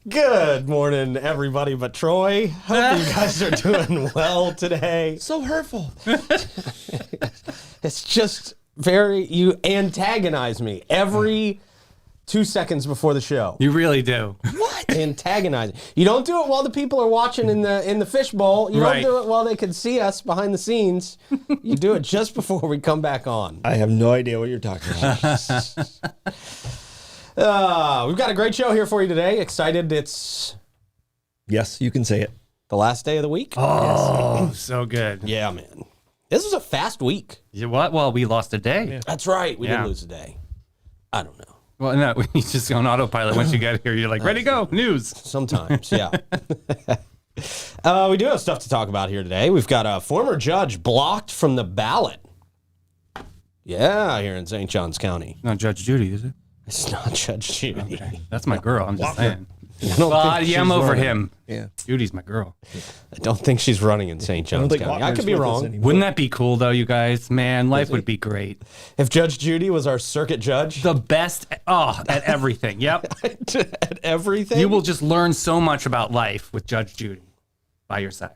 Good morning, everybody but Troy. Hope you guys are doing well today. So hurtful. It's just you antagonize me every 2 seconds before the show. You really do. What? Antagonizing. You don't do it while the people are watching in the fishbowl. You Right. don't do it while they can see us behind the scenes. You do it just before we come back on. I have no idea what you're talking about. We've got a great show here for you today. Excited it's Yes, you can say it. the last day of the week. Oh, so good. Yeah, man. This was a fast week. You what? Well, we lost a day. Yeah. That's right. We Yeah. did lose a day. I don't know. Well, no, we just go on autopilot once you get here. You're like, ready to go. News. Sometimes, yeah. We do have stuff to talk about here today. We've got a former judge blocked from the ballot. Yeah, here in St. Johns County. Not Judge Judy, is it? It's not Judge Judy. That's my girl. I'm just saying. I don't Well, think yeah, I'm she's over running. him. Yeah. Judy's my girl. I don't think she's running in St. Johns County. I could be wrong. Wouldn't that be cool, though, you guys? Man, life would be great. If Judge Judy was our circuit judge The best at everything. Yep. at everything, You will just learn so much about life with Judge Judy by your side.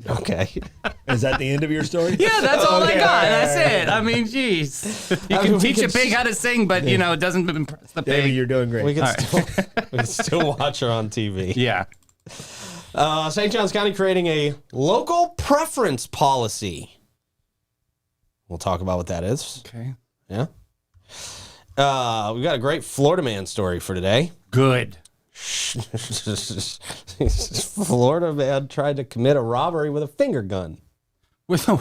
Okay. Is that the end of your story? Yeah, that's all I Okay. got. That's it. I mean, geez. You I can mean, we teach a could pig how to sing, but, you know, it doesn't impress the David, pig. you're doing great. We can, All right. we can still watch her on TV. Yeah. St. Johns County creating a local preference policy. We'll talk about what that is. Okay. Yeah. We've got a great Florida man story for today. Good. Florida man tried to commit a robbery with a finger gun. With a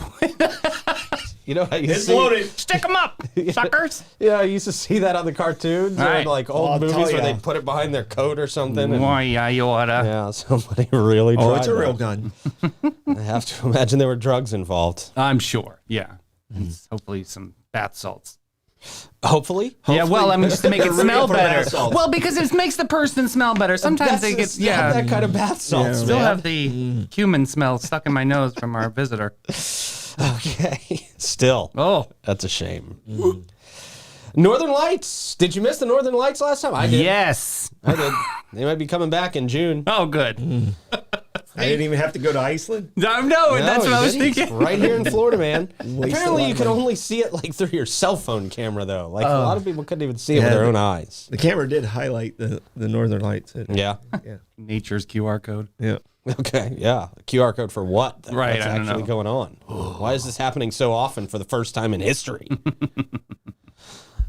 You know how you It's see, loaded. stick them up, suckers. Yeah, I used to see that on the cartons or Right. like I'll old tell movies where ya. they put it behind their coat or something. And, Why, yeah, you oughta. yeah, somebody really tried. Oh, it's a real that. gun. I have to imagine there were drugs involved. I'm sure. Yeah. Hopefully some bath salts. Hopefully. Yeah, well, I mean, just to make it Rooting smell for better. bath salts. Well, because it makes the person smell better. Sometimes they get, It's not that kind of bath salts, Still man. have the human smell stuck in my nose from our visitor. Okay. Still. Oh, That's a shame. Northern Lights. Did you miss the Northern Lights last time? I did. yes. I did. They might be coming back in June. Oh, good. I didn't even have to go to Iceland. No, No, that's what you I was didn't. thinking. It's right here in Florida, man. Wasted Apparently, a lot you of can money. only see it like through your cell phone camera, though. Like a lot of people couldn't even see it with Yeah, their the- own eyes. The camera did highlight the Northern Lights. Yeah. Yeah. Nature's QR code. Yeah. Okay. Yeah. QR code for what? though? Right, What's I don't actually know. going on? Why is this happening so often for the first time in history?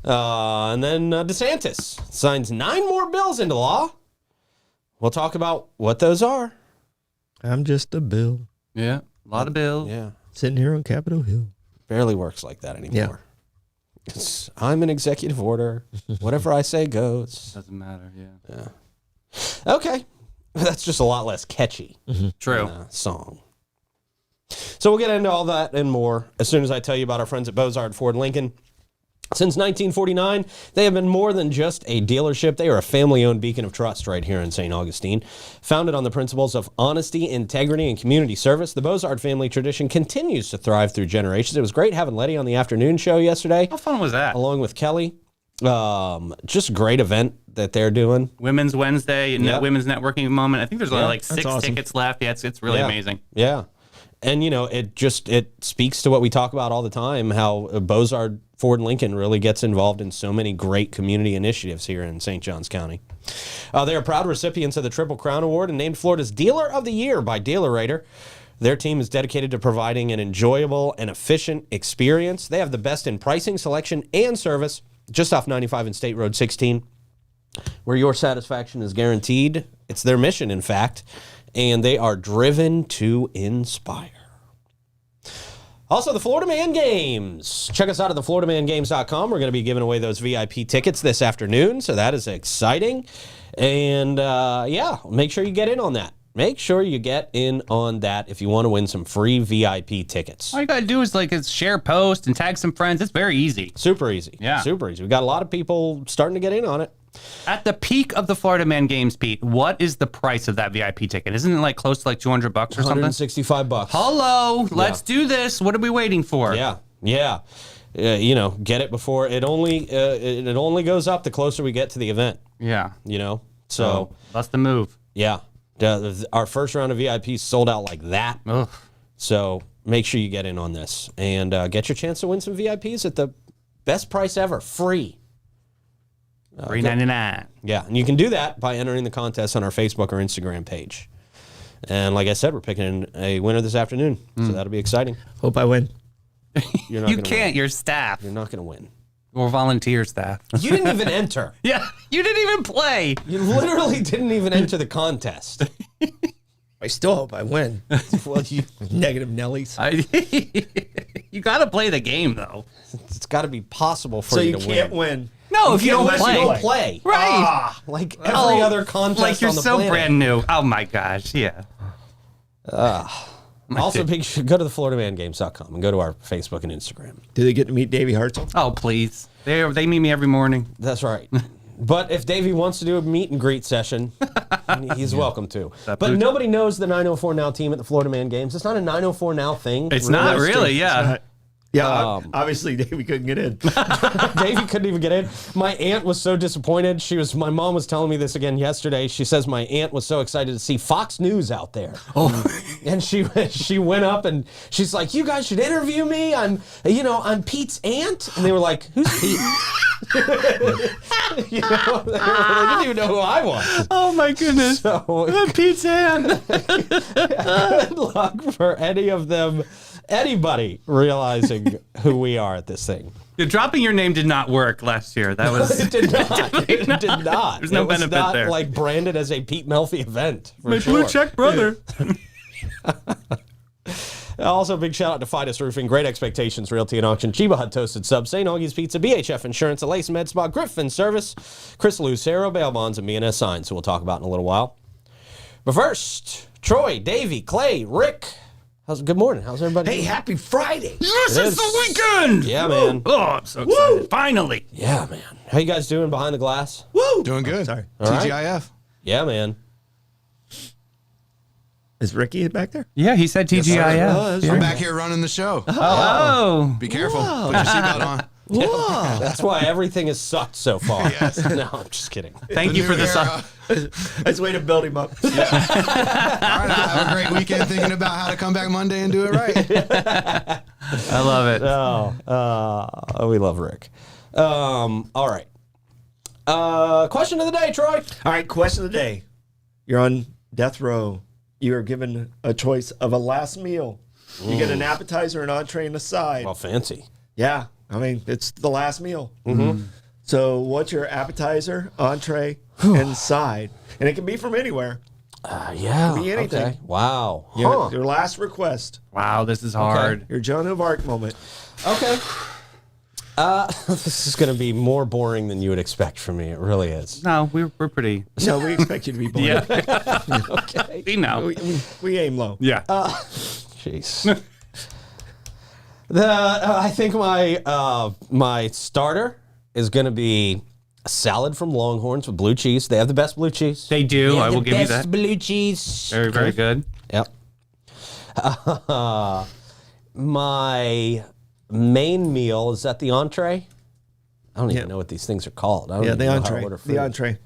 And then DeSantis signs 9 more bills into law. We'll talk about what those are. I'm just a bill Yeah, a lot of bills. Yeah. sitting here on Capitol Hill. Barely works like that anymore. I'm an executive order. Whatever I say goes. Doesn't matter, yeah. Okay. That's just a lot less catchy True. song. So we'll get into all that and more as soon as I tell you about our friends at Bozard Ford Lincoln. Since 1949, they have been more than just a dealership. They are a family-owned beacon of trust right here in St. Augustine. Founded on the principles of honesty, integrity, and community service, the Bozard family tradition continues to thrive through generations. It was great having Letty on the afternoon show yesterday, How fun was that? along with Kelly. Just a great event that they're doing. Women's Wednesday and Yep. Women's networking moment. I think there's only like that's 6 awesome. tickets left. Yeah, it's really Yeah. amazing. Yeah. And, you know, it speaks to what we talk about all the time, how Bozard Ford Lincoln really gets involved in so many great community initiatives here in St. Johns County. They are proud recipients of the Triple Crown Award and named Florida's Dealer of the Year by Dealer Rater. Their team is dedicated to providing an enjoyable and efficient experience. They have the best in pricing, selection, and service just off 95 and State Road 16, where your satisfaction is guaranteed. It's their mission, in fact, and they are driven to inspire. Also, the Florida Man Games. Check us out at thefloridamangames.com. We're going to be giving away those VIP tickets this afternoon, so that is exciting. And, yeah, make sure you get in on that. Make sure you get in on that if you want to win some free VIP tickets. All you gotta do is share post and tag some friends. It's very easy. Super easy. Yeah. Super easy. We got a lot of people starting to get in on it. At the peak of the Florida Man Games, Pete, what is the price of that VIP ticket? Isn't it like close to like $200 or something? $165. Hello, let's do this. What are we waiting for? Yeah. get it before it only goes up the closer we get to the event. Yeah. So that's the move. yeah, our first round of VIPs sold out like that. Ugh. So make sure you get in on this and get your chance to win some VIPs at the best price ever, free. $3.99. Yeah, and you can do that by entering the contest on our Facebook or Instagram page. And like I said, we're picking a winner this afternoon, so that'll be exciting. Hope I win. You're not You gonna can't. Win. You're staff You're not going to win. or volunteer staff. You didn't even enter. Yeah, you didn't even play. You literally didn't even enter the contest. I still hope I win. Well, Negative Nellies. You got to play the game though. it's got to be possible for So you you to can't win. win. No, if you don't unless you play. Don't play. Right. Like every other contest Like you're on the so planet. brand new. Oh my gosh. Yeah. Also, go to the FloridaManGames.com and go to our Facebook and Instagram. Do they get to meet Davey Hartzell? Oh please. They meet me every morning. That's right. But if Davey wants to do a meet and greet session, he's welcome to. But nobody knows the 904 Now team at the Florida Man Games. It's not a 904 Now thing. It's not really. Yeah. Yeah, obviously Davey couldn't get in. Davey couldn't even get in. My aunt was so disappointed. My mom was telling me this again yesterday. She says my aunt was so excited to see Fox News out there. Oh, and she went up and she's like, "You guys should interview me. I'm Pete's aunt." And they were like, "Who's Pete?" They didn't even know who I was. Oh my goodness. So Pete's aunt. good luck for anybody realizing who we are at this thing. Dropping your name did not work last year. That was It did not. It did not. There's no it was benefit not, there. Like branded as a Pete Melfi event. For my sure. blue check brother. Also, big shout out to Fidus Roofing, Great Expectations Realty and Auction, Chiba Hut Toasted Subs, St. Augie's Pizza, BHF Insurance, Alace Med Spa, Griffin Service, Chris Lucero, Bail Bonds, and B&S Signs, who we'll talk about in a little while. But first, Troy, Davey, Clay, Rick. Good morning. How's everybody? Hey, happy Friday. This It is the weekend. Yeah, man. Oh, I'm so excited. Finally. Yeah, man. How you guys doing behind the glass? Woo! Doing good. Sorry. TGIF. Yeah, man. Is Ricky back there? Yeah, he said TGIF. I'm back here running the show. Oh. Be careful. Put your seatbelt on. Whoa. That's why everything has sucked so far. Yes. No, I'm just kidding. Thank you new for the era. Let's wait to build him up. All right, have a great weekend thinking about how to come back Monday and do it right. I love it. Oh, we love Rick. All right. Question of the day, Troy. All right, question of the day. You're on death row. You are given a choice of a last meal. You get an appetizer, an entree, and a side. Well, fancy. Yeah, I mean, it's the last meal. Mm-hmm. So what's your appetizer, entree, and side? And it can be from anywhere. Yeah. Be anything. Okay. Wow. Your last request. Wow, this is hard. Your Joan of Arc moment. Okay. This is going to be more boring than you would expect from me. It really is. No, we're pretty. No, we expect you to be boring. Yeah. Okay. We know. We aim low. Yeah. Jeez. I think my starter is going to be a salad from Longhorns with blue cheese. They have the best blue cheese. They do. They I have will the give you best that. blue cheese. Very, very good. Yep. My main meal, is that the entree? I don't even know what these things are called. I don't Yeah, even the know how to entree. order food. The entree.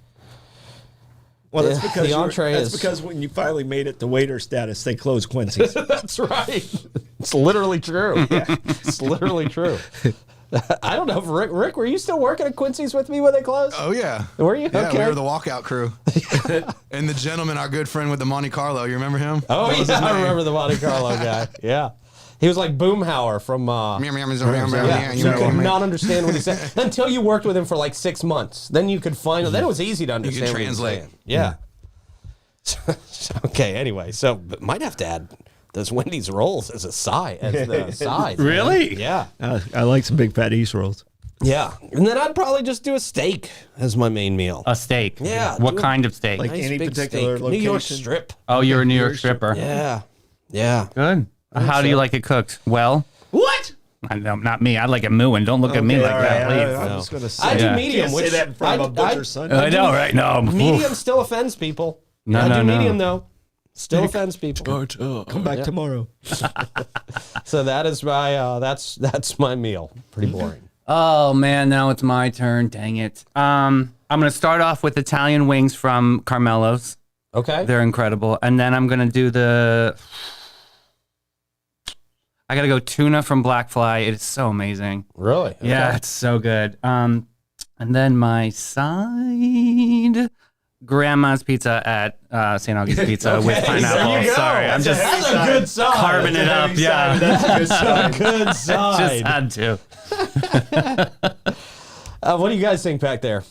Well, that's Yeah, because the entree that's is- because when you finally made it to waiter status, they closed Quincy's. That's right. It's literally true. It's literally true. I don't know if Rick, were you still working at Quincy's with me when they closed? Oh, yeah. Were you? Yeah, Okay. we were the walkout crew. And the gentleman, our good friend with the Monte Carlo, you remember him? Oh, What was yeah, his I name? remember the Monte Carlo guy. Yeah. He was like Boomhauer from... yeah, you could not understand what he said until you worked with him for like 6 months. Then you could find... Then it was easy to understand what he was translate. saying. Yeah. Okay, anyway. So, but might have to add those Wendy's rolls as a side. As the side. man. Really? Yeah. I like some big fat East rolls. Yeah. And then I'd probably just do a steak as my main meal. A steak. Yeah, What do it kind of steak? like- any big particular steak. New York location? strip. Oh, you're a New York stripper. Yeah. Yeah. Good. How do you like it cooked? Well, What? I know, not me. I like it mooing. Don't look at me like that, please. I'm just going to say. I do Yeah. medium, Can't which say that in front of a I- butcher's son. I know, right? No. medium still offends people. No, I no, do no. medium though. Still offends people. Come back tomorrow. So that is my that's my meal. Pretty boring. Oh man, now it's my turn. Dang it. I'm gonna start off with Italian wings from Carmelo's. Okay. They're incredible, and then I'm gonna do I gotta go tuna from Blackfly. It is so amazing. Really? Yeah, Okay. it's so good. And then my side, Grandma's Pizza at St. Augie's Pizza with There pineapple. you go. Sorry, I'm just That's a good side. carving it up. Yeah, That's a good sign. Good just side. had to. What do you guys think back there?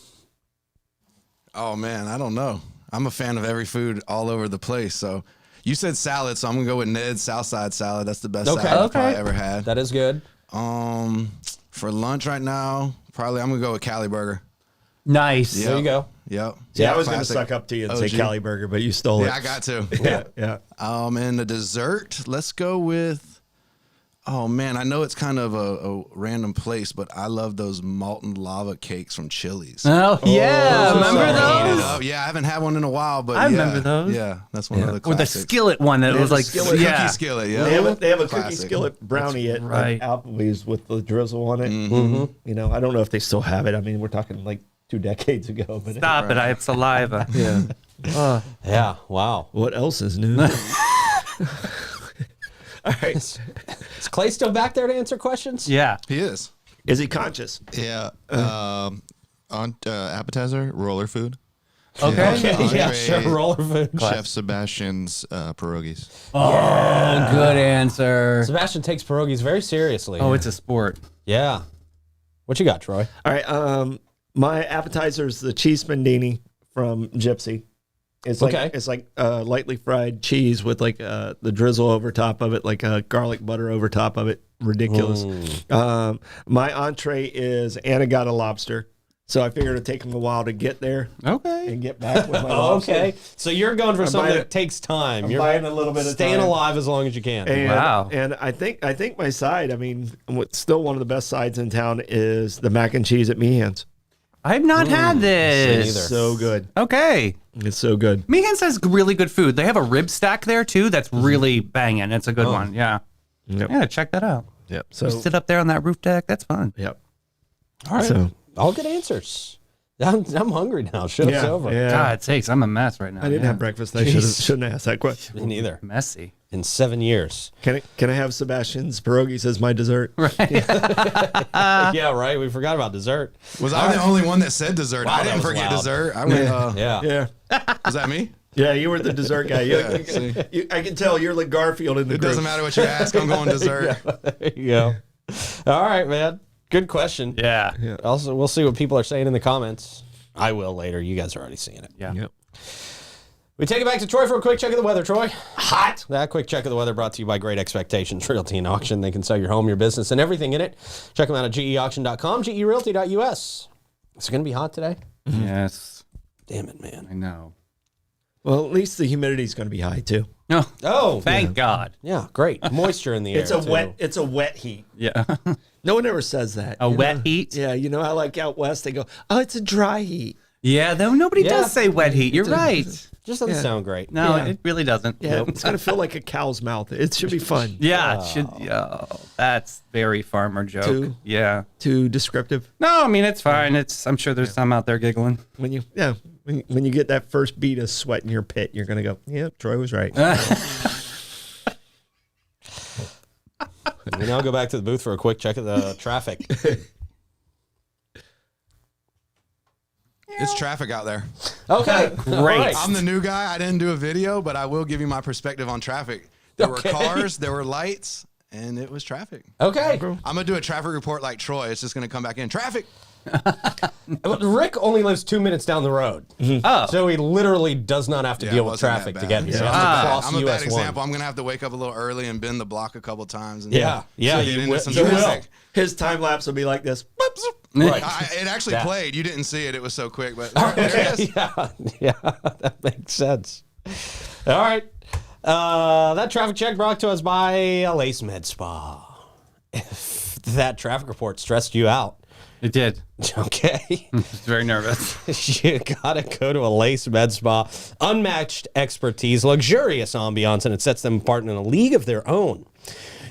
Oh man, I don't know. I'm a fan of every food all over the place. So you said salad, so I'm gonna go with Ned's Southside salad. That's the best Okay. salad I've Okay. probably ever had. That is good. For lunch right now, probably I'm gonna go with Cali Burger. Nice. Yep. There you go. Yep. Yeah, I was going to Classic. suck up to you and say OG. Cali Burger, but you stole it. Yeah, I got to. Yeah. And the dessert, let's go with. Oh man, I know it's kind of a random place, but I love those molten lava cakes from Chili's. Oh yeah, remember those? Yeah, I haven't had one in a while, but I remember yeah, those. Yeah, that's one of the With the classics. skillet one that They was have a like, skillet. yeah. Cookie skillet, yeah. They have a cookie Classic. skillet brownie at right. Applebee's with the drizzle on it. Mm-hmm. You know, I don't know if they still have it. I mean, we're talking like 2 decades ago. But Stop it! I have saliva. Yeah. Yeah. Wow. What else is new? All right. Is Clay still back there to answer questions? Yeah. He is. Is he conscious? Yeah. On appetizer, roller food. Okay. Yeah, Entree, sure. Roller food. Chef Sebastian's pierogies. Oh, good answer. Sebastian takes pierogies very seriously. Oh, it's a sport. Yeah. What you got, Troy? All right. My appetizer is the cheese spandini from Gypsy. It's like Okay. it's like lightly fried cheese with like the drizzle over top of it, like garlic butter over top of it. Ridiculous. My entree is Anagata lobster. So I figured it'd take them a while to get there Okay. and get back with my lobster. Okay. So you're going for something buying that takes time. I'm You're buying a little bit of staying time. alive as long as you can. And, Wow. And I think my side, I mean, what's still one of the best sides in town is the mac and cheese at Meehan's. I've not had this. neither. So good. Okay. It's so good. Meehan's has really good food. They have a rib stack there too. That's really banging. It's a good one. Yeah. Yep. Yeah. Check that out. Yep. So Sit up there on that roof deck. That's fun. yep. All right. So All good answers. I'm hungry now. Show's over. Yeah. God sakes, I'm a mess right now. I didn't Yeah. have breakfast. I Jeez. shouldn't have asked that question. Me neither. Messy. In 7 years. Can I have Sebastian's pierogies as my dessert? Yeah, right. We forgot about dessert. Was I the only one that said dessert? Wow, I that didn't was forget loud. dessert. I went, Yeah. Yeah. was that me? Yeah, you were the dessert guy. see. I can tell you're like Garfield in the It group. doesn't matter what you ask. I'm going dessert. There you go. All right, man. Good question. Yeah. Also, we'll see what people are saying in the comments. I will later. You guys are already seeing it. Yeah. Yep. We take it back to Troy for a quick check of the weather. Troy, hot. That quick check of the weather brought to you by Great Expectations Realty and Auction. They can sell your home, your business, and everything in it. Check them out at geauction.com, gerealty.us. Is it going to be hot today? Yes. Damn it, man. I know. Well, at least the humidity's going to be high too. No. Oh, Thank God. yeah, great. Moisture in the air. It's a too. wet heat. Yeah. No one ever says that. A you wet know? heat? Yeah, you know how like out west they go, oh, it's a dry heat. Yeah. Though nobody Yeah. does say wet heat. You're right. Just doesn't Yeah. sound great. No, Yeah. it really doesn't. Yeah, Nope. it's going to feel like a cow's mouth. It should be fun. Yeah. It should. Oh, that's very farmer joke. Too? Yeah. Too descriptive. No, I mean it's fine. I'm sure there's some out there giggling. When you get that first bead of sweat in your pit, you're going to go, yep, Troy was right. We now go back to the booth for a quick check of the traffic. It's traffic out there. Okay. Great. I'm the new guy. I didn't do a video, but I will give you my perspective on traffic. There Okay. were cars, there were lights, and it was traffic. Okay. I'm going to do a traffic report like Troy. It's just going to come back in. Traffic. Rick only lives 2 minutes down the road. Oh. So he literally does not have to Yeah, deal it with wasn't traffic that to bad. get here. Yeah, He has to I'm cross I'm a bad US example. 1. I'm going to have to wake up a little early and bend the block a couple times. And Yeah. Yeah, get you into will. some You will. traffic. His time lapse will be like this. Right. It actually That. played. You didn't see it. It was so quick. But there it is. Yeah, that makes sense. All right. That traffic check brought to us by Lace Med Spa. If that traffic report stressed you out, It did. Okay. I was very nervous. You gotta go to a Lace Med Spa. Unmatched expertise, luxurious ambiance, and it sets them apart in a league of their own.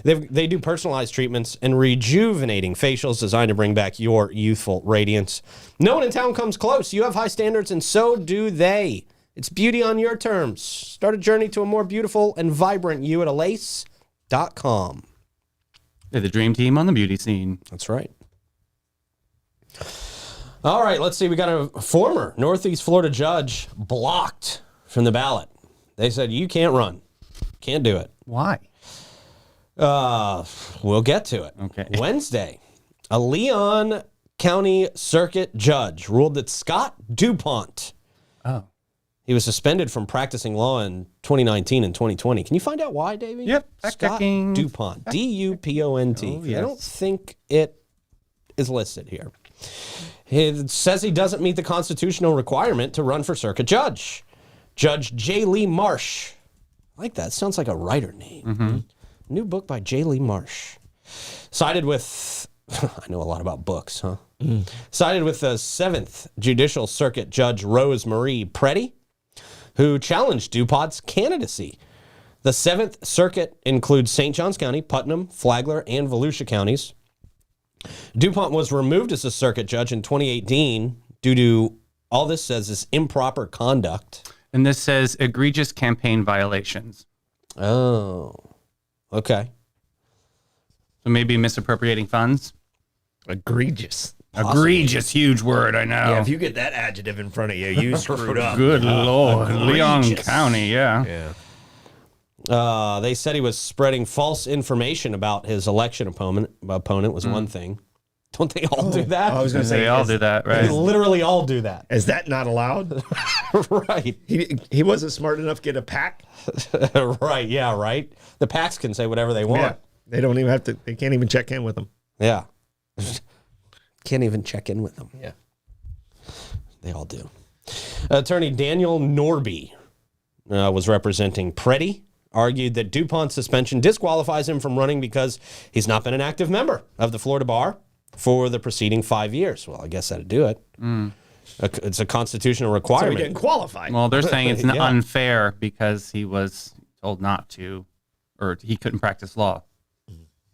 They do personalized treatments and rejuvenating facials designed to bring back your youthful radiance. No one in town comes close. You have high standards, and so do they. It's beauty on your terms. Start a journey to a more beautiful and vibrant you at alace.com. They're the dream team on the beauty scene. That's right. All right, let's see. We got a former Northeast Florida judge blocked from the ballot. They said, you can't run. Can't do it. Why? We'll get to it. Okay. Wednesday, a Leon County Circuit judge ruled that Scott DuPont, Oh. he was suspended from practicing law in 2019 and 2020. Can you find out why, Davey? Yep. Scott Fact-checking. DuPont. DuPont. Oh, yes. I don't think it is listed here. It says he doesn't meet the constitutional requirement to run for circuit judge. Judge J. Lee Marsh. I like that. Sounds like a writer name. Mm-hmm. New book by J. Lee Marsh. Sided with, I know a lot about books, huh? Sided with the 7th Judicial Circuit Judge Rose Marie Preddy, who challenged DuPont's candidacy. The 7th Circuit includes St. Johns County, Putnam, Flagler, and Volusia counties. DuPont was removed as a circuit judge in 2018 due to, all this says is improper conduct. And this says egregious campaign violations. Oh, okay. So maybe misappropriating funds? Egregious. Egregious, huge word, I know. Yeah, if you get that adjective in front of you, you screwed up. Good Lord. Leon egregious. County, yeah. Yeah. They said he was spreading false information about his election opponent was one thing. Don't they all do that? I was going to say, They all do that, They right? literally all do that. is that not allowed? Right. He wasn't smart enough to get a pack. Right. Yeah, right. The PACs can say whatever they want. Yeah. They don't even have to. They can't even check in with them. Yeah. Can't even check in with them. Yeah. They all do. Attorney Daniel Norby was representing Preddy, argued that DuPont's suspension disqualifies him from running because he's not been an active member of the Florida Bar for the preceding 5 years. Well, I guess that'd do it. It's a constitutional So he requirement. didn't qualify. Well, they're saying it's Yeah. unfair because he was told not to, or he couldn't practice law.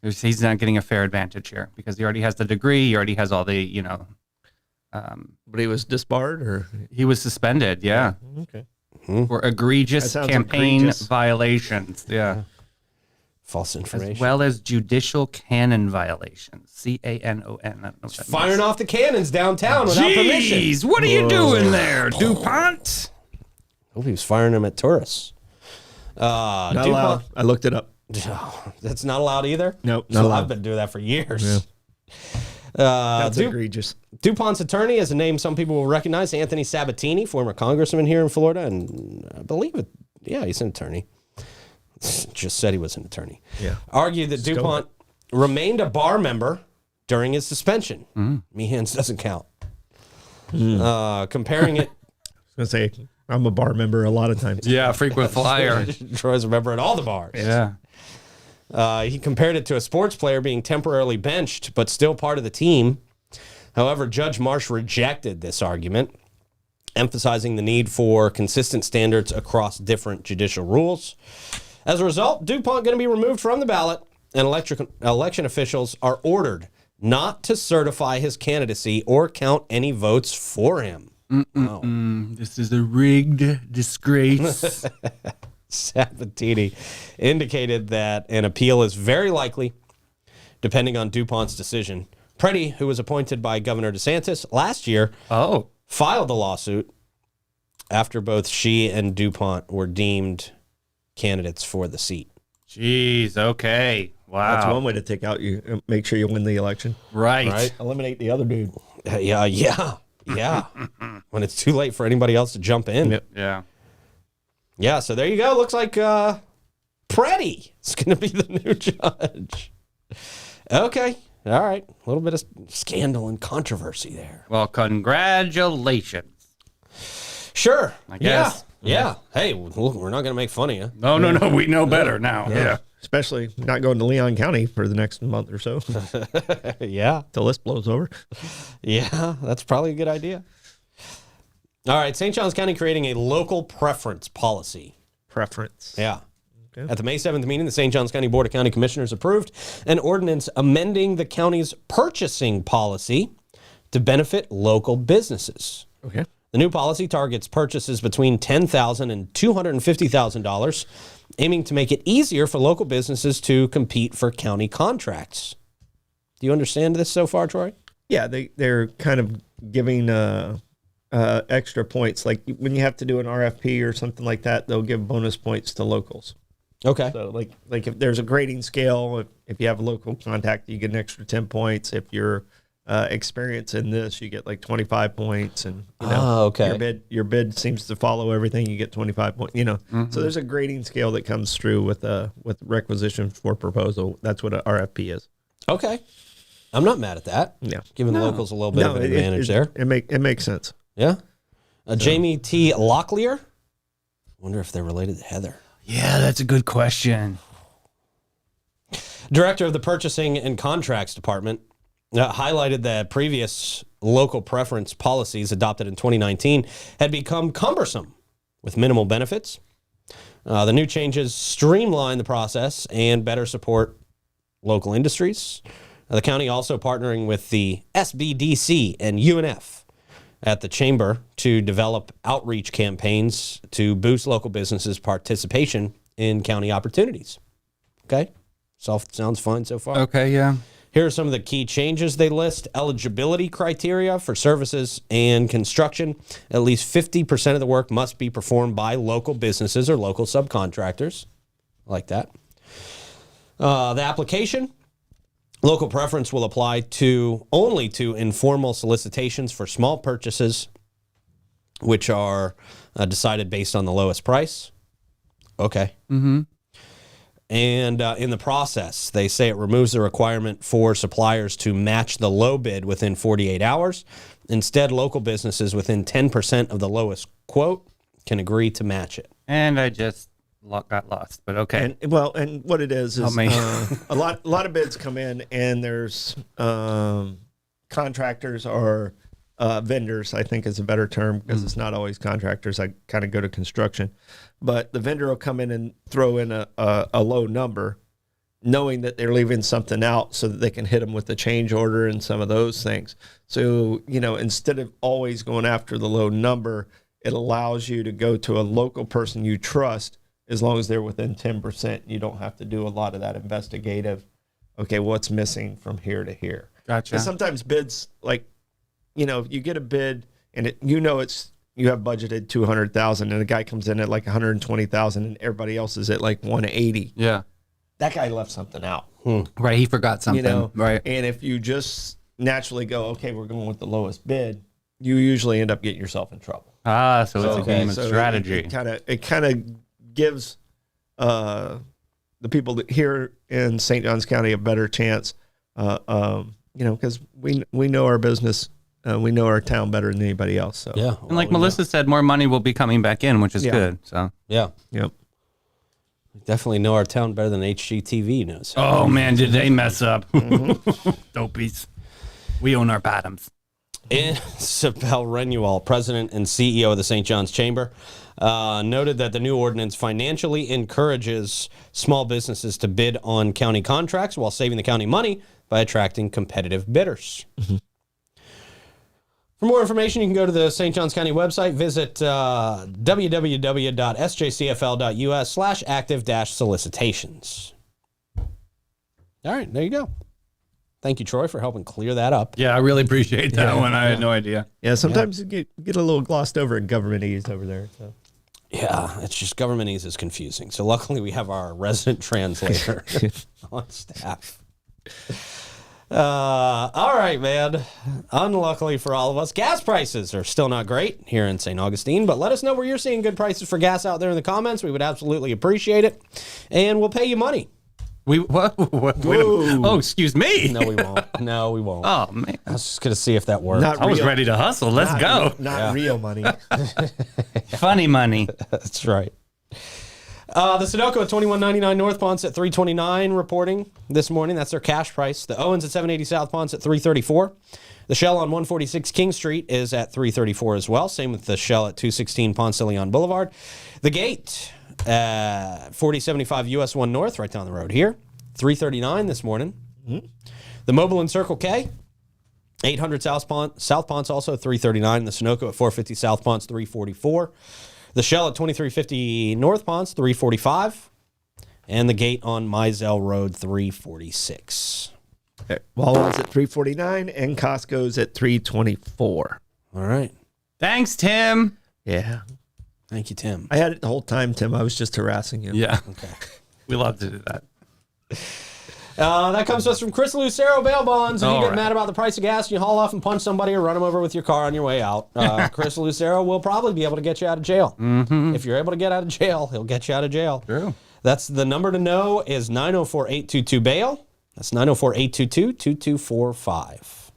He's not getting a fair advantage here because he already has the degree. He already has all the, But he was disbarred, or he was suspended, yeah, okay. for egregious That sounds campaign egregious. violations, yeah, False information. as well as judicial canon violations, CANON. I don't know what that Firing means. off the cannons downtown without permission. Jeez, what are you doing there, DuPont? Hope he was firing them at tourists. Not DuPont. allowed. I looked it up. That's not allowed either? Nope, not So allowed. I've been doing that for years. Yeah. That's egregious. DuPont's attorney is a name some people will recognize, Anthony Sabatini, former congressman here in Florida, and I believe it. Yeah, he's an attorney. Just said he was an attorney. Yeah. Argued that DuPont remained a bar member during his suspension. Meehan's doesn't count. Comparing it, I was going to say, I'm a bar member a lot of times. Yeah, frequent flyer. Troy's a member at all the bars. Yeah. He compared it to a sports player being temporarily benched, but still part of the team. However, Judge Marsh rejected this argument, emphasizing the need for consistent standards across different judicial rules. As a result, DuPont going to be removed from the ballot, and election officials are ordered not to certify his candidacy or count any votes for him. This is a rigged disgrace. Sabatini indicated that an appeal is very likely, depending on DuPont's decision. Preddy, who was appointed by Governor DeSantis last year, Oh, filed the lawsuit after both she and DuPont were deemed candidates for the seat. jeez. Okay. That's Wow. one way to take out you. Make sure you win the election. Right. Eliminate the other dude. Yeah. When it's too late for anybody else to jump in. Yeah. Yeah, so there you go. Looks like Preddy is going to be the new judge. Okay. All right. A little bit of scandal and controversy there. Well, congratulations. Sure. I guess. Yeah. Hey, look, we're not going to make fun of you. No. We know better now. Yeah. especially not going to Leon County for the next month or so Yeah. till this blows over. Yeah, that's probably a good idea. All right, St. Johns County creating a local preference policy. Preference. Yeah. Okay. At the May 7th meeting, the St. Johns County Board of County Commissioners approved an ordinance amending the county's purchasing policy to benefit local businesses. Okay. The new policy targets purchases between $10,000 and $250,000, aiming to make it easier for local businesses to compete for county contracts. Do you understand this so far, Troy? Yeah, they're kind of giving extra points. Like when you have to do an RFP or something like that, they'll give bonus points to locals. Okay. So like if there's a grading scale, if you have a local contact, you get an extra 10 points. If you're experienced in this, you get like 25 points. And okay. Your bid seems to follow everything, you get 25 points. So there's a grading scale that comes through with requisition for proposal. That's what an RFP is. Okay. I'm not mad at that. Yeah. Giving the locals a little bit of an advantage there. It makes sense. Yeah. Jamie T. Locklear. Wonder if they're related to Heather. Yeah, that's a good question. Director of the Purchasing and Contracts Department highlighted that previous local preference policies adopted in 2019 had become cumbersome with minimal benefits. The new changes streamline the process and better support local industries. The county also partnering with the SBDC and UNF at the chamber to develop outreach campaigns to boost local businesses' participation in county opportunities. Okay? Sounds fine so far. Okay, yeah. Here are some of the key changes they list. Eligibility criteria for services and construction. At least 50% of the work must be performed by local businesses or local subcontractors. I like that. The application. Local preference will apply only to informal solicitations for small purchases, which are decided based on the lowest price. Okay. Mm-hmm. And in the process, they say it removes the requirement for suppliers to match the low bid within 48 hours. Instead, local businesses within 10% of the lowest quote can agree to match it. And I just got lost, but okay. And what it is a lot of bids come in, and there's contractors or vendors, I think is a better term, because it's not always contractors. I kind of go to construction, but the vendor will come in and throw in a low number, knowing that they're leaving something out so that they can hit them with the change order and some of those things. So, instead of always going after the low number, it allows you to go to a local person you trust, as long as they're within 10%. You don't have to do a lot of that investigative, okay, what's missing from here to here. Gotcha. And sometimes bids, like, if you get a bid and you have budgeted $200,000 and a guy comes in at like $120,000 and everybody else is at like $180,000. Yeah. That guy left something out. Right, he forgot something. Right. And if you just naturally go, okay, we're going with the lowest bid, you usually end up getting yourself in trouble. So it's a game of strategy. It kind of gives the people here in St. Johns County a better chance, because we know our business, we know our town better than anybody else. So Yeah. And like Melissa said, more money will be coming back in, which is good. So Yeah. Yep. We definitely know our town better than HGTV knows. oh man, did they mess up? Dopies. We own our bottoms. Isabel Renual, president and CEO of the St. John's Chamber, noted that the new ordinance financially encourages small businesses to bid on county contracts while saving the county money by attracting competitive bidders. For more information, you can go to the St. Johns County website. Visit www.sjcfl.us/active-solicitations. All right, there you go. Thank you, Troy, for helping clear that up. Yeah, I really appreciate that one. I had no idea. Yeah, sometimes you get a little glossed over in governmentese over there. So. Yeah, it's just governmentese is confusing. So luckily we have our resident translator on staff. All right, man. Unluckily for all of us, gas prices are still not great here in St. Augustine, but let us know where you're seeing good prices for gas out there in the comments. We would absolutely appreciate it, and we'll pay you money. What? Oh, excuse me. No, we won't. No, we won't. Oh, man. I was just going to see if that worked. Not I was real- ready to hustle. Let's go. Not real money. Funny money. That's right. The Sunoco at $21.99 North Ponce at $3.29 reporting this morning. That's their cash price. The Owens at $7.80 South Ponce at $3.34. The Shell on 146 King Street is at $3.34 as well. Same with the Shell at 216 Ponce de Leon Boulevard. The Gate at 4075 US 1 North, right down the road here, $3.39 this morning. Mm-hmm. The Mobile and Circle K, 800 South Ponce also $3.39. The Sunoco at 450 South Ponce, $3.44. The Shell at 2350 North Ponce, $3.45. And the Gate on Mizell Road, $3.46. Walmart's at $3.49 and Costco's at $3.24. All right. Thanks, Tim. Yeah. Thank you, Tim. I had it the whole time, Tim. I was just harassing you. Yeah. Okay. We love to do that. That comes to us from Chris Lucero Bail Bonds. If you All get right. mad about the price of gas and you haul off and punch somebody or run them over with your car on your way out, Chris Lucero will probably be able to get you out of jail. Mm-hmm. If you're able to get out of jail, he'll get you out of jail. True. That's the number to know is 904-822-BAIL. That's 904-822-2245.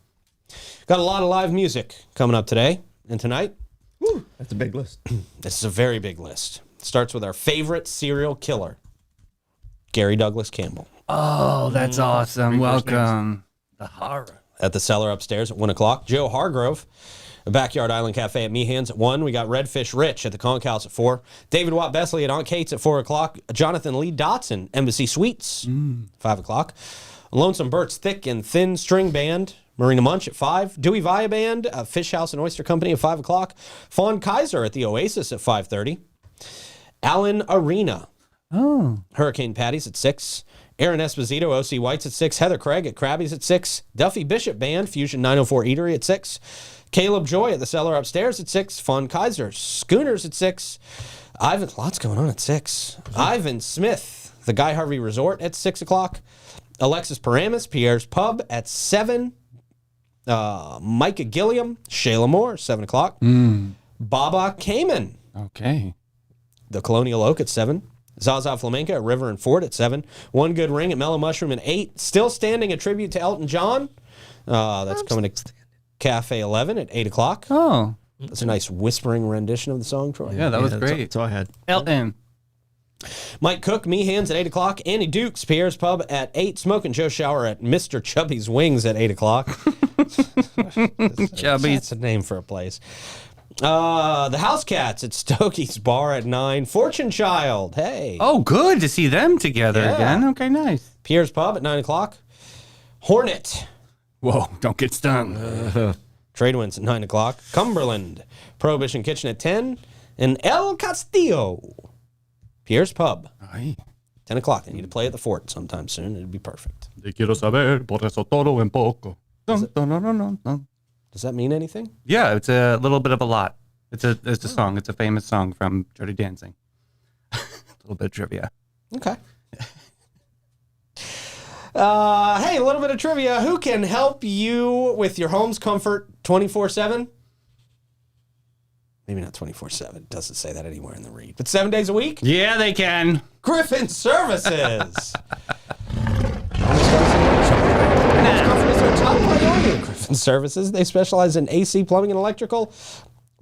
Got a lot of live music coming up today and tonight. Woo, that's a big list. This is a very big list. Starts with our favorite serial killer, Gary Douglas Campbell. Oh, that's awesome. Welcome. The horror. At the cellar upstairs at 1 o'clock. Joe Hargrove, the Backyard Island Cafe at Meehan's at 1. We got Redfish Rich at the Conch House at 4. David Watt Besley at Aunt Kate's at 4 o'clock. Jonathan Lee Dotson, Embassy Suites, 5 o'clock. Lonesome Bert's Thick and Thin String Band, Marina Munch at 5. Dewey Via Band, Fish House and Oyster Company at 5 o'clock. Fawn Kaiser at the Oasis at 5:30. Allen Arena. Hurricane Patty's at 6. Aaron Esposito, O.C. White's at 6. Heather Craig at Krabby's at 6. Duffy Bishop Band, Fusion 904 Eatery at 6. Caleb Joy at the cellar upstairs at 6. Fawn Kaiser, Schooners at 6. Lots going on at 6. Ivan Smith, the Guy Harvey Resort at 6 o'clock. Alexis Paramus, Pierre's Pub at 7. Micah Gilliam, Shayla Moore, 7 o'clock. Baba Kamen, Okay. the Colonial Oak at 7. Zaza Flamenca at River and Ford at 7. One Good Ring at Mellow Mushroom at 8. Still Standing, a tribute to Elton John. That's coming to Cafe 11 at 8 o'clock. Oh, That's a nice whispering rendition of the song, Troy. yeah, that was that's great. That's all I had. Elton. Mike Cook, Meehan's at 8 o'clock. Andy Dukes, Pierre's Pub at 8. Smoking Joe Shower at Mr. Chubby's Wings at 8 o'clock. Chubby's. That's a name for a place. The House Cats at Stokey's Bar at 9. Fortune Child, hey. Oh, good to see them together Yeah. again. Okay, nice. Pierre's Pub at 9 o'clock. Hornet, Whoa, don't get stung. Trade Winds at 9 o'clock. Cumberland, Prohibition Kitchen at 10. And El Castillo, Pierre's Pub, Ay. 10 o'clock. They need to play at the Fort sometime soon. It'd be perfect. Te quiero saber, por eso todo en poco. Dun, dun, dun, dun, dun, dun. Does that mean anything? Yeah, it's a little bit of a lot. It's a song. It's a famous song from Dirty Dancing. A little bit of trivia. Okay. Hey, a little bit of trivia. Who can help you with your home's comfort 24/7? Maybe not 24/7. Doesn't say that anywhere in the read. But 7 days a week? Yeah, they can. Griffin Services. Comfort is their top priority at Griffin Services. They specialize in AC, plumbing, and electrical,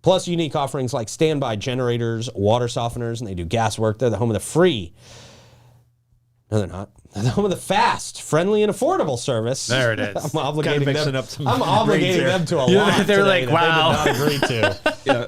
plus unique offerings like standby generators, water softeners, and they do gas work. They're the home of the free. No, they're not. They're the home of the fast, friendly, and affordable service. There it is. I'm obligating mixing them. up some I'm grades obligating there. them to a Yeah, lot. they're today like, that wow. They did not agree to. Yeah.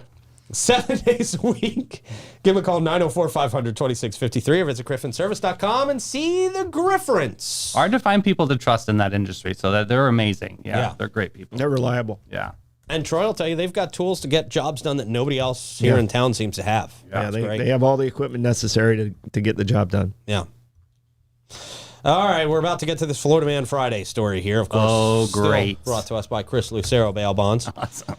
7 days a week. Give them a call, 904-500-2653, or visit griffinservice.com and see the Grifference. Hard to find people to trust in that industry, so that they're amazing. Yeah, Yeah. they're great people. They're reliable. Yeah. And Troy will tell you, they've got tools to get jobs done that nobody else here Yeah. in town seems to have. Yeah, That's they great. have all the equipment necessary to get the job done. Yeah. All right, we're about to get to this Florida Man Friday story here, of course. Oh, still great. brought to us by Chris Lucero Bail Bonds. Awesome.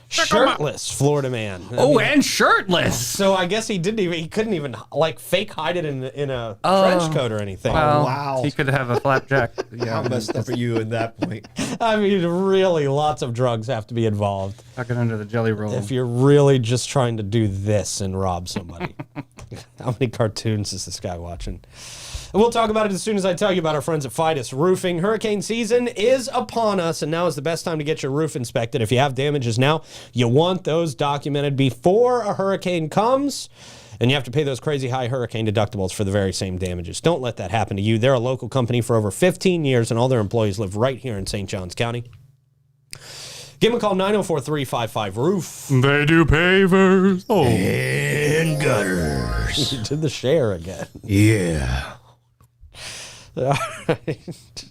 Shirtless Florida Man. I Oh, mean, and shirtless. so I guess he couldn't even like fake hide it in a trench coat or anything. Well, wow. He could have a flapjack. How Yeah. messed up are you in that point? I mean, really, lots of drugs have to be involved Tuck it under the jelly roll. if you're really just trying to do this and rob somebody. How many cartoons is this guy watching? And we'll talk about it as soon as I tell you about our friends at Fidus Roofing. Hurricane season is upon us, and now is the best time to get your roof inspected. If you have damages now, You want those documented before a hurricane comes, and you have to pay those crazy high hurricane deductibles for the very same damages. Don't let that happen to you. They're a local company for over 15 years, and all their employees live right here in St. Johns County. Give them a call, 904-355-ROOF. They do pavers. Oh. And gutters. You did the share again. Yeah. All right.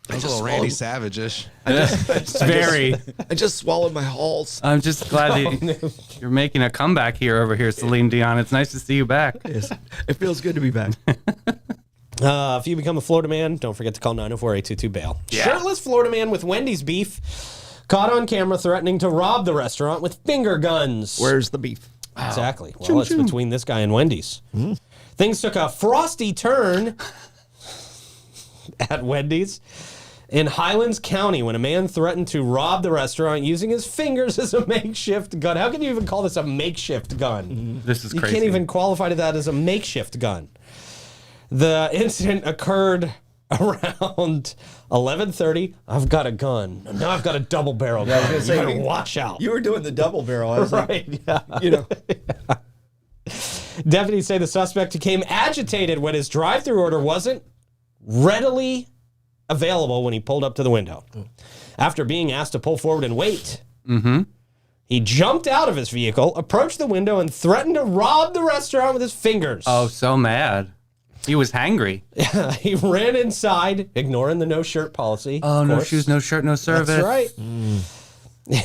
That's a little Randy Savage-ish. It's very. I just swallowed my halls. I'm just glad that you're making a comeback here over here, Celine Dion. It's nice to see you back. Yes. It feels good to be back. If you become a Florida man, don't forget to call 904-822-BAIL. Yeah. Shirtless Florida man with Wendy's beef caught on camera threatening to rob the restaurant with finger guns. Where's the beef? Exactly. Well, it's between this guy and Wendy's. Things took a frosty turn at Wendy's in Highlands County when a man threatened to rob the restaurant using his fingers as a makeshift gun. How can you even call this a makeshift gun? This is You crazy. can't even qualify to that as a makeshift gun. The incident occurred around 11:30. I've got a gun. Now I've got a double barrel gun. gonna say, You better watch out. You were doing the double barrel. I was Right, yeah. like, you know. Deputies say the suspect became agitated when his drive-thru order wasn't readily available when he pulled up to the window. After being asked to pull forward and wait, he jumped out of his vehicle, approached the window, and threatened to rob the restaurant with his fingers. Oh, so mad. He was hangry. He ran inside, ignoring the no-shirt policy. Oh, of no course. shoes, no shirt, no service. That's right.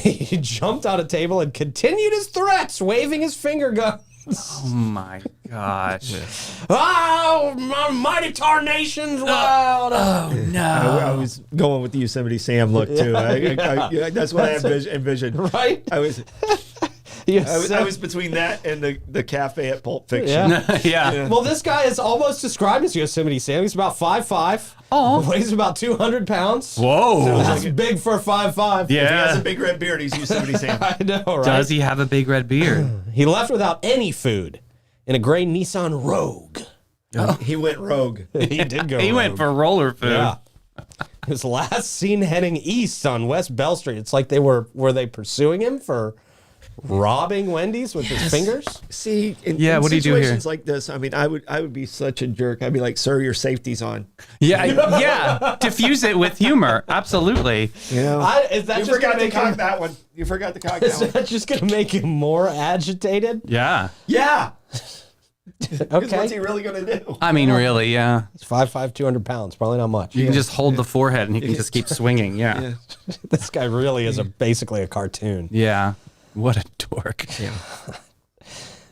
He jumped on a table and continued his threats, waving his finger gun. Oh my gosh. Oh, my mighty tarnations loud. Oh no. I was going with the Yosemite Sam look too. That's what I envisioned. Right? I was between that and the cafe at Pulp Fiction. Yeah. Yeah. Well, this guy is almost described as Yosemite Sam. He's about 5'5". Oh. Weighs about 200 pounds. Whoa. That's big for a 5'5". He has Yeah. a big red beard. He's Yosemite Sam. I know, right? Does he have a big red beard? He left without any food in a gray Nissan Rogue. He went rogue. He did go He went rogue. for roller food. Yeah. He was last seen heading east on West Bell Street. It's like were they pursuing him for robbing Wendy's with his fingers? See, in What do you do here? situations like this, I mean, I would be such a jerk. I'd be like, "Sir, your safety's on." Yeah. Yeah. Diffuse it with humor. Absolutely. You know, Is that you just forgot gonna to make cock him? that one. You forgot to cock Is that one. that just gonna make him more agitated? Yeah. Yeah. Because what's he Okay, really gonna do? I mean, really, yeah. it's 5'5", 200 pounds. Probably not much. You can just hold the forehead and he can just keep swinging. Yeah. This guy really is basically a cartoon. Yeah. What a dork.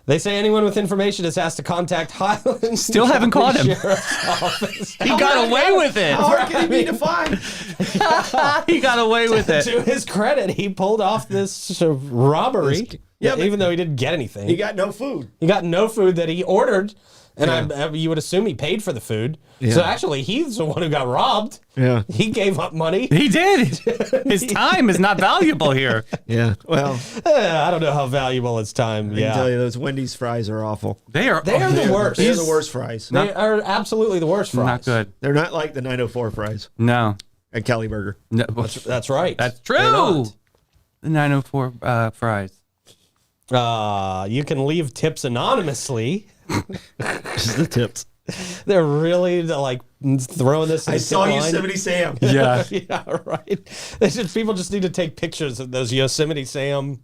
They say anyone with information is asked to contact Highlands. Still haven't caught him. Sheriff's Office. He got away with it. How hard can he be to find? He got away with it. To his credit, he pulled off this robbery. Yeah, but- even though he didn't get anything. He got no food. He got no food that he ordered, and you would assume he paid for the food. So actually, he's the one who got robbed. Yeah. He gave up money. He did. His time is not valuable here. Yeah. Well, I don't know how valuable his time. I can tell you those Wendy's fries are awful. They are the worst. They're the worst fries. They are absolutely the worst fries. Not good. They're not like the 904 fries No. at Kelly Burger. No. That's right. That's They're true. not. The 904 fries. You can leave tips anonymously. Just the tips. They're really like throwing this. In I the saw tip line. Yosemite Sam. Yeah. Yeah, right. People just need to take pictures of those Yosemite Sam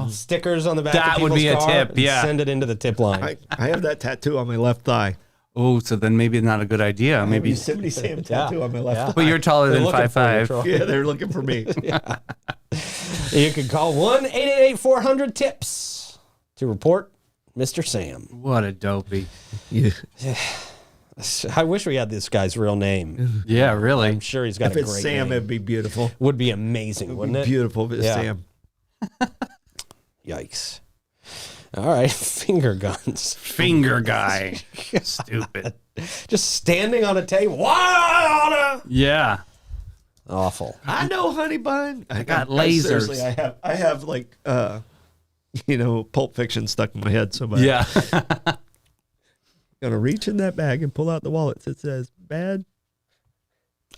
stickers on the back. That of would be people's a car tip, and yeah. send it into the tip line. I have that tattoo on my left thigh. Oh, so then maybe not a good idea. Maybe Maybe. Yosemite Sam tattoo on my left thigh. But you're taller They're than looking for you, 5'5". Troy. Yeah, they're looking for me. You can call 1-888-400-TIPS to report Mr. Sam. What a dopey. Yeah. I wish we had this guy's real name. Yeah, really. I'm sure he's got If a it's great Sam, name. it'd be beautiful. Would be amazing, wouldn't it? Beautiful if it's Yeah. Sam. Yikes. All right, finger guns. Finger guy. Stupid. Just standing on a table. Wow! Yeah. Awful. I know, honey bun. I got lasers. Seriously, I have like Pulp Fiction stuck in my head so bad. Yeah. Gonna reach in that bag and pull out the wallet that says bad.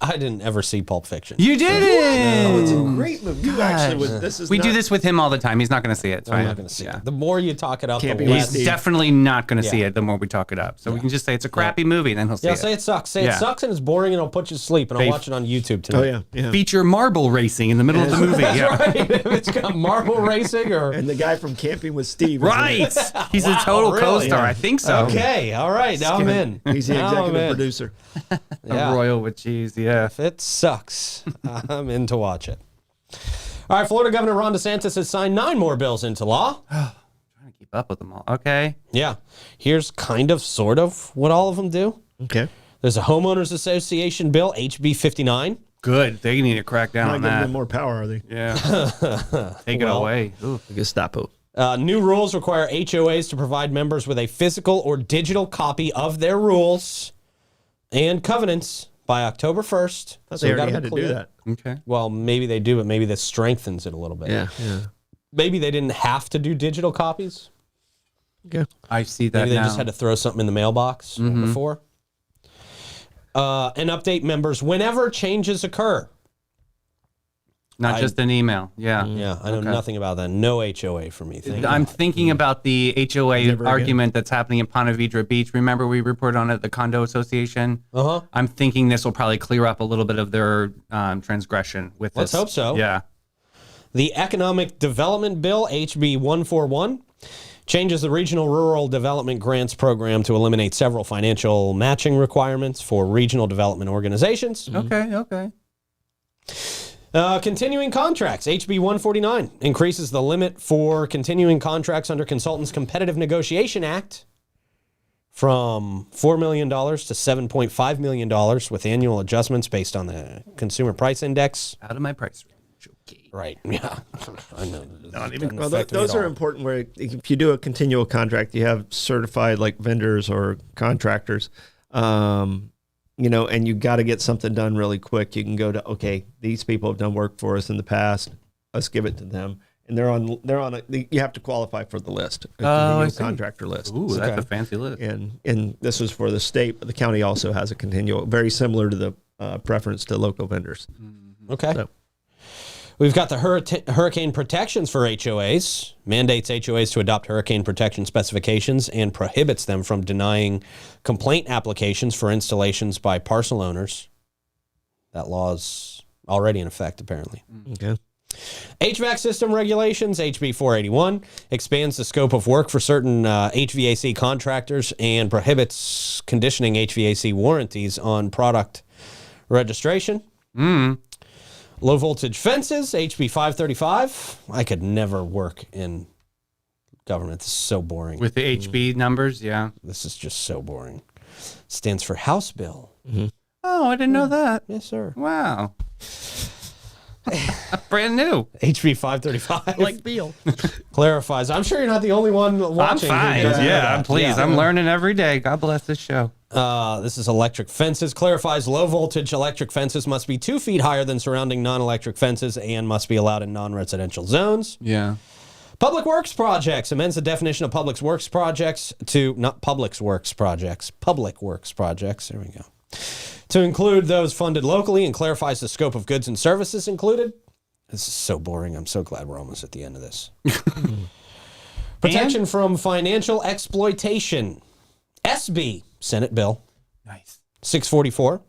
I didn't ever see Pulp Fiction. You did it. Oh, it's a great movie. You actually would. This is. We not, do this with him all the time. He's not going to see it. So I'm not going to see it. The more you talk it up, Can't the be less. Steve. He's definitely not going to see Yeah. it the more we talk it up. So we can just say it's a crappy movie, and then he'll see Yeah, it. say it sucks. Say Yeah. it sucks and it's boring and it'll put you to sleep. And I'll They- watch it on YouTube tonight. Oh yeah, yeah. Feature marble racing in the middle of the movie. Yeah. Right. If it's got marble racing or. And the guy from Camping with Steve. is in Right. it. He's a total really? co-star. Yeah. I think so. Okay. All right. Now I'm in. He's the Now I'm executive in. producer. Yeah. A royal with cheese. Yeah. If it sucks, I'm in to watch it. All right. Florida Governor Ron DeSantis has signed 9 more bills into law. Trying to keep up with them all. Okay. Yeah. Here's kind of, sort of what all of them do. Okay. There's a homeowners association bill, HB 59. Good. They need to crack down Not on giving that. them more power, are they? Yeah. Take it Well, away. Ooh. Gestapo. New rules require HOAs to provide members with a physical or digital copy of their rules and covenants by October 1st. Thought So they we already gotta had be to do clear. that. Okay. Well, maybe they do, but maybe this strengthens it a little bit. Yeah. Maybe they didn't have to do digital copies. Okay. I see that Maybe they now. just had to throw something in the mailbox before. And update members whenever changes occur. Not just an email. Yeah. Yeah, I know Okay. nothing about that. No HOA for me. Thank I'm God. thinking about the HOA Never again. argument that's happening in Ponte Vedra Beach. Remember we reported on it, the condo association? Uh-huh. I'm thinking this will probably clear up a little bit of their transgression with Let's this. hope so. Yeah. The Economic Development Bill, HB 141, changes the Regional Rural Development Grants Program to eliminate several financial matching requirements for regional development organizations. Okay. Continuing contracts, HB 149, increases the limit for continuing contracts under Consultants Competitive Negotiation Act from $4 million to $7.5 million with annual adjustments based on the Consumer Price Index. Out of my price range. Okay. Right, yeah. I know. Well, those are important where if you do a continual contract, you have certified like vendors or contractors, and you got to get something done really quick. You can go to, okay, these people have done work for us in the past. Let's give it to them. And you have to qualify for the list, a I continual see. contractor list. Ooh, that's a fancy list. And this was for the state, but the county also has a continual, very similar to the preference to local vendors. Okay. So- We've got the hurricane protections for HOAs, mandates HOAs to adopt hurricane protection specifications and prohibits them from denying complaint applications for installations by parcel owners. That law's already in effect, apparently. Okay. HVAC system regulations, HB 481, expands the scope of work for certain HVAC contractors and prohibits conditioning HVAC warranties on product registration. Low voltage fences, HB 535. I could never work in government. This is so boring. With the HB numbers, yeah. This is just so boring. Stands for House Bill. Oh, I didn't know that. Yes, sir. Wow. Brand new. HB 535. Like Beal. Clarifies. I'm sure you're not the only one watching. I'm who fine. doesn't know Yeah, that. I'm pleased. Yeah. I'm learning every day. God bless this show. This is electric fences. Clarifies low voltage electric fences must be 2 feet higher than surrounding non-electric fences and must be allowed in non-residential zones. Yeah. Public works projects amends the definition of public works projects to not public works projects. Public works projects. There we go. To include those funded locally and clarifies the scope of goods and services included. This is so boring. I'm so glad we're almost at the end of this. Protection from financial exploitation. SB, Senate Bill Nice. 644,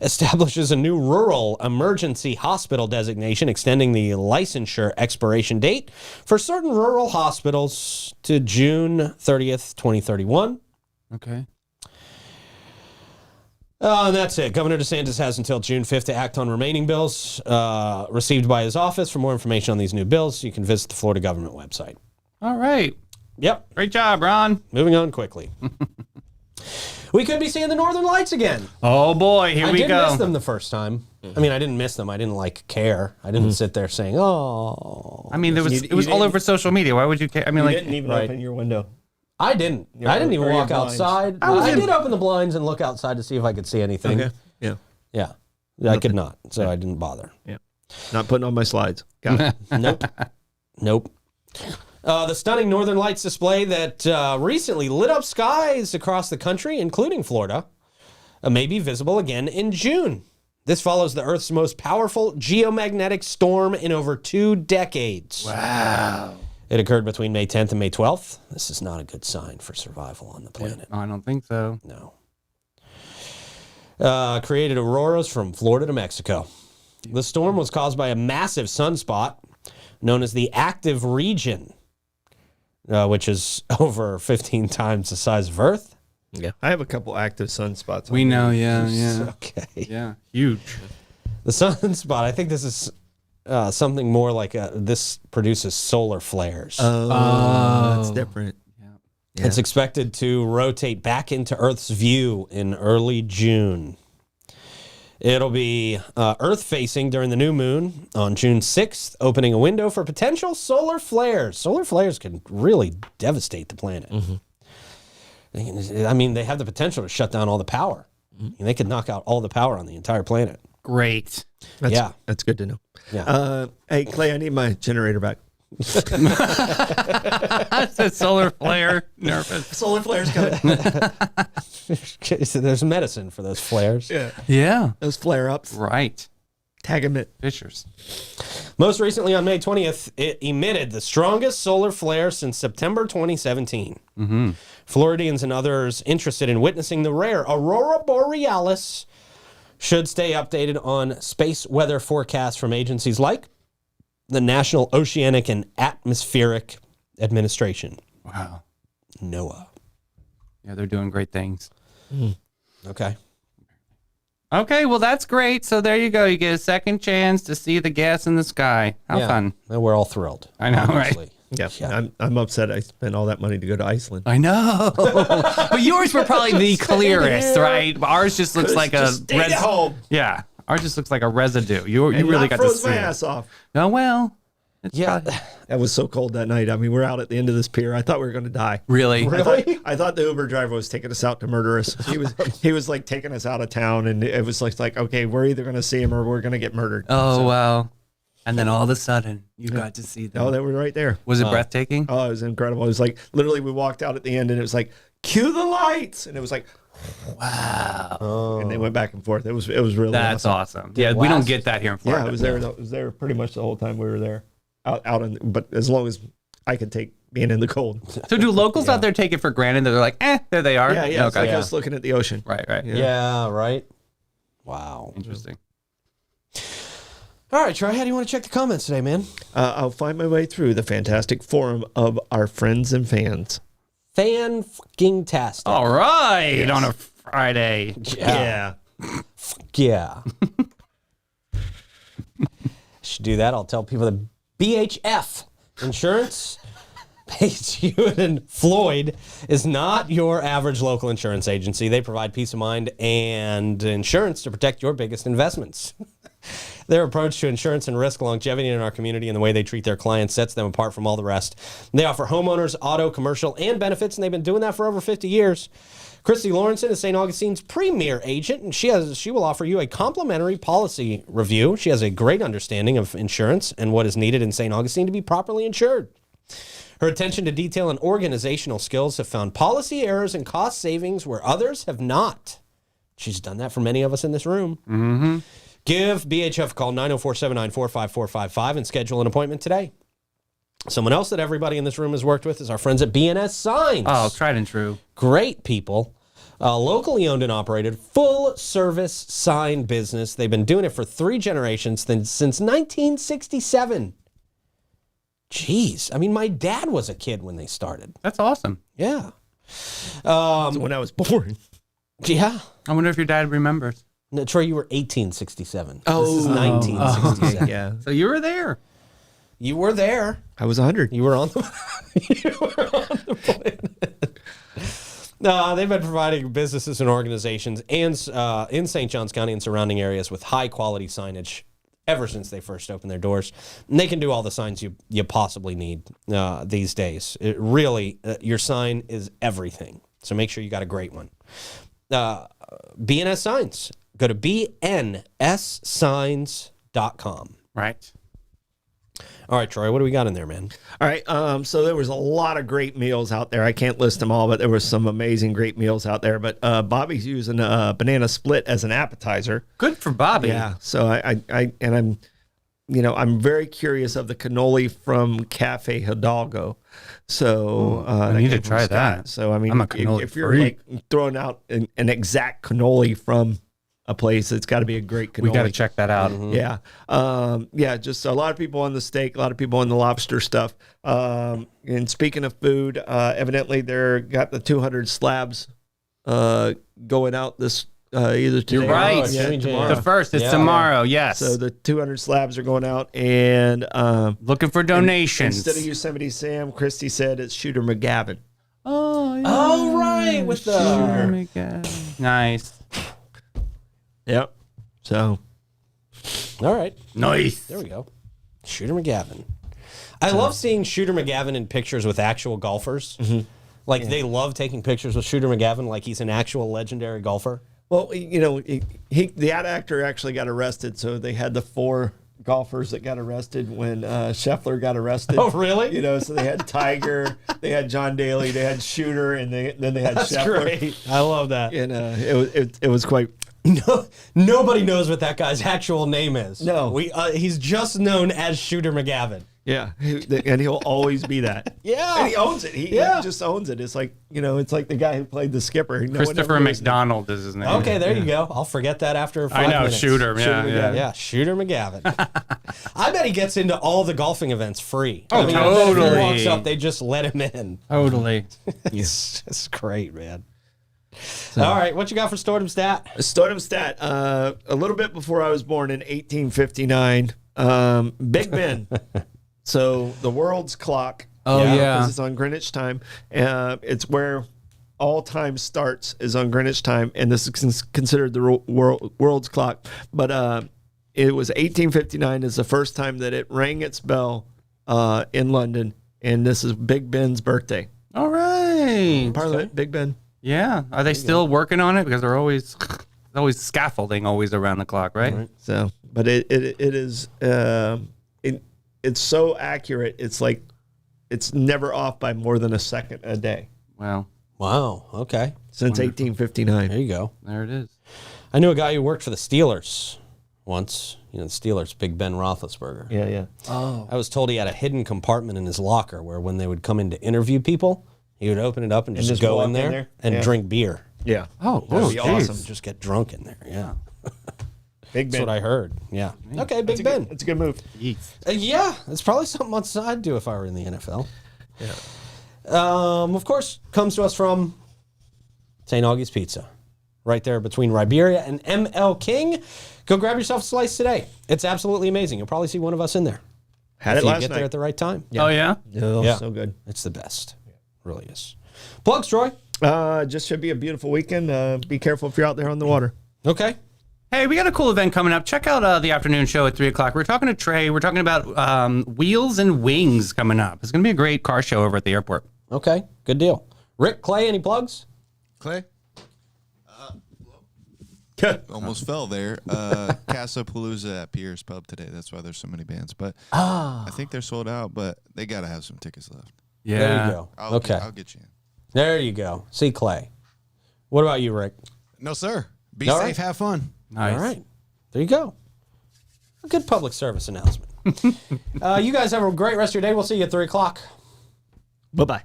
establishes a new rural emergency hospital designation extending the licensure expiration date for certain rural hospitals to June 30th, 2031. Okay. And that's it. Governor DeSantis has until June 5th to act on remaining bills received by his office. For more information on these new bills, you can visit the Florida government website. All right. Yep. Great job, Ron. Moving on quickly. We could be seeing the Northern Lights again. Oh, boy. Here I we did go. miss them the first time. I mean, I didn't miss them. I didn't care. I didn't sit there saying, "Oh." I mean, it You was all didn't- over social media. Why would you care? I mean, You like, didn't even right. open your window. I didn't. I didn't even or your walk blinds. outside. I did open the blinds and look outside to see if I could see anything. Okay. Yeah. Yeah, I could not, so I didn't bother. Yeah. Not putting on my slides. Got it. Nope. Nope. The stunning Northern Lights display that recently lit up skies across the country, including Florida, may be visible again in June. This follows the Earth's most powerful geomagnetic storm in over 2 decades. Wow. It occurred between May 10th and May 12th. This is not a good sign for survival on the planet. I don't think so. No. Created auroras from Florida to Mexico. The storm was caused by a massive sunspot known as the active region, which is over 15 times the size of Earth. Yeah, I have a couple active sunspots. We know, yeah. Okay. Yeah, huge. The sunspot, I think this is something more like this produces solar flares. That's different. Yeah. It's expected to rotate back into Earth's view in early June. It'll be Earth-facing during the new moon on June 6th, opening a window for potential solar flares. Solar flares can really devastate the planet. I mean, they have the potential to shut down all the power. And they could knock out all the power on the entire planet. Great. That's good to know. Yeah. Hey, Clay, I need my generator back. That's a solar flare. Nervous. Solar flares coming. There's medicine for those flares. Yeah. Those flare-ups. Right. Tag them it. Fissures. Most recently, on May 20th, it emitted the strongest solar flare since September 2017. Floridians and others interested in witnessing the rare aurora borealis should stay updated on space weather forecasts from agencies like the National Oceanic and Atmospheric Administration. Wow. NOAA. Yeah, they're doing great things. Okay. Okay, well, that's great. So there you go. You get a second chance to see the gas in the sky. How fun. And we're all thrilled. I know, right? obviously. Yeah. I'm upset I spent all that money to go to Iceland. I know. But yours were probably the clearest, right? Ours just looks like a Stay at home. Yeah. Ours just looks like a residue. You really And got to froze see my it. ass off. Oh, well. Yeah. That was so cold that night. I mean, we're out at the end of this pier. I thought we were going to die. Really? I thought the Uber driver was taking us out to murder us. He was like taking us out of town, and it was like okay, we're either going to see him or we're going to get murdered. Oh, wow. And then all of a sudden, you got to see them. Oh, they were right there. Was it breathtaking? Oh, it was incredible. It was like literally we walked out at the end, and it was like cue the lights, and it was like wow. And they went back and forth. It was really That's awesome. awesome. Yeah, we don't get that here in Florida. Yeah, I was there pretty much the whole time we were there. Out in, but as long as I could take being in the cold. So do locals out there take it for granted that they're like, there they are? Yeah. It's Okay. like us looking at the ocean. Right. Yeah, right. Wow. Interesting. All right, Troy, how do you want to check the comments today, man? I'll find my way through the fantastic forum of our friends and fans. Fan-fucking-tastic. All right. On a Friday. Yeah. Yeah. Should do that. I'll tell people that BHF Insurance, Page Hewitt and Floyd, is not your average local insurance agency. They provide peace of mind and insurance to protect your biggest investments. Their approach to insurance and risk longevity in our community and the way they treat their clients sets them apart from all the rest. They offer homeowners, auto, commercial, and benefits, and they've been doing that for over 50 years. Christy Lawrenson is St. Augustine's premier agent, and she will offer you a complimentary policy review. She has a great understanding of insurance and what is needed in St. Augustine to be properly insured. Her attention to detail and organizational skills have found policy errors and cost savings where others have not. She's done that for many of us in this room. Mm-hmm. Give BHF a call, 904-794-5455, and schedule an appointment today. Someone else that everybody in this room has worked with is our friends at BNS Signs. Oh, tried and true. Great people. Locally owned and operated, full-service sign business. They've been doing it for 3 generations since 1967. Jeez. I mean, my dad was a kid when they started. That's awesome. Yeah. When I was born. Yeah. I wonder if your dad remembers. No, Troy, you were 1867. Oh. This is 1967. Yeah. So you were there. You were there. I was 100. You were on the, you were on the planet. No, they've been providing businesses and organizations and in St. Johns County and surrounding areas with high-quality signage ever since they first opened their doors. And they can do all the signs you possibly need these days. It really, your sign is everything. So make sure you got a great one. BNS Signs. Go to bnssigns.com. Right. All right, Troy, what do we got in there, man? All right. So there was a lot of great meals out there. I can't list them all, but there was some amazing great meals out there. But Bobby's using a banana split as an appetizer. Good for Bobby. Yeah. So I'm very curious of the cannoli from Cafe Hidalgo. So I that need to came from try Scott. that. So I mean, I'm a cannoli if you're freak. like throwing out an exact cannoli from a place, it's got to be a great cannoli. We got to check that out. Yeah. Just a lot of people on the steak, a lot of people on the lobster stuff. And speaking of food, evidently they're got the 200 slabs going out this either today. You're right. Or tomorrow. The first is Yeah. tomorrow. Yes. So the 200 slabs are going out, and Looking for donations. instead of Yosemite Sam, Christy said it's Shooter McGavin. Oh, yeah. Oh, right, with the... Nice. Yep. So All right, Nice. there we go. Shooter McGavin. I love seeing Shooter McGavin in pictures with actual golfers. Like, they love taking pictures with Shooter McGavin like he's an actual legendary golfer. well, the ad actor actually got arrested, so they had the 4 golfers that got arrested when Scheffler got arrested. Oh, really? So they had Tiger, they had John Daly, they had Shooter, and then they had That's Scheffler. great. I love that. And it was quite. No, nobody knows what that guy's actual name is. No. He's just known as Shooter McGavin. Yeah, and he'll always be that. Yeah. And he owns it. He just owns it. It's like it's like the guy who played the skipper. No one Christopher ever knew his name. McDonald is his name. Okay, there you go. I'll forget that after 5 I know, minutes. Shooter. Yeah, yeah. Yeah, Shooter McGavin. I bet he gets into all the golfing events free. Oh, I bet if totally. he walks up, they just let him in. Totally. It's great, man. All right, what you got for Stordom Stat? Stardom stat. A little bit before I was born in 1859, Big Ben. So the world's clock. Oh, yeah. because it's on Greenwich time. It's where all time starts is on Greenwich time, and this is considered the world's clock. But it was 1859 is the first time that it rang its bell in London, and this is Big Ben's birthday. All right. Parliament, Big Ben. Yeah. Are they still working on it? Because they're always scaffolding always around the clock, right? So, but it is it's so accurate. It's like it's never off by more than a second a day Well, Wow, okay. since 1859. There you go. there it is. I knew a guy who worked for the Steelers once. The Steelers, Big Ben Roethlisberger. Yeah, yeah. I was told he had a hidden compartment in his locker where when they would come in to interview people, he would open it up and just go walk in there, Yeah. and drink beer. Yeah. Oh, That'd be geez. awesome. Just get drunk in there. Yeah. Big That's Ben. what I heard. Yeah. Okay, Big Ben. It's a good move. Yeet. Yeah, it's probably something I'd do if I were in the NFL. Of course, comes to us from St. Augie's Pizza, right there between Riberia and ML King. Go grab yourself a slice today. It's absolutely amazing. You'll probably see one of us in there. Had if it you last get there night. at the right time. Oh, yeah? Oh, Yeah. so good. It's the best. Really is. Plugs, Troy. Just should be a beautiful weekend. Be careful if you're out there on the water. Okay. Hey, we got a cool event coming up. Check out the afternoon show at 3 o'clock. We're talking to Trey. We're talking about Wheels and Wings coming up. It's going to be a great car show over at the airport. Okay. Good deal. Rick, Clay, any plugs? Clay? Almost fell there. Casapalooza at Pierce Pub today. That's why there's so many bands. But I think they're sold out, but they got to have some tickets left. Yeah. There you go. I'll get you in. There you go. See Clay. What about you, Rick? No, sir. Be All safe. right. Have fun. Nice. All right. There you go. A good public service announcement. You guys have a great rest of your day. We'll see you at 3 o'clock. Bye-bye.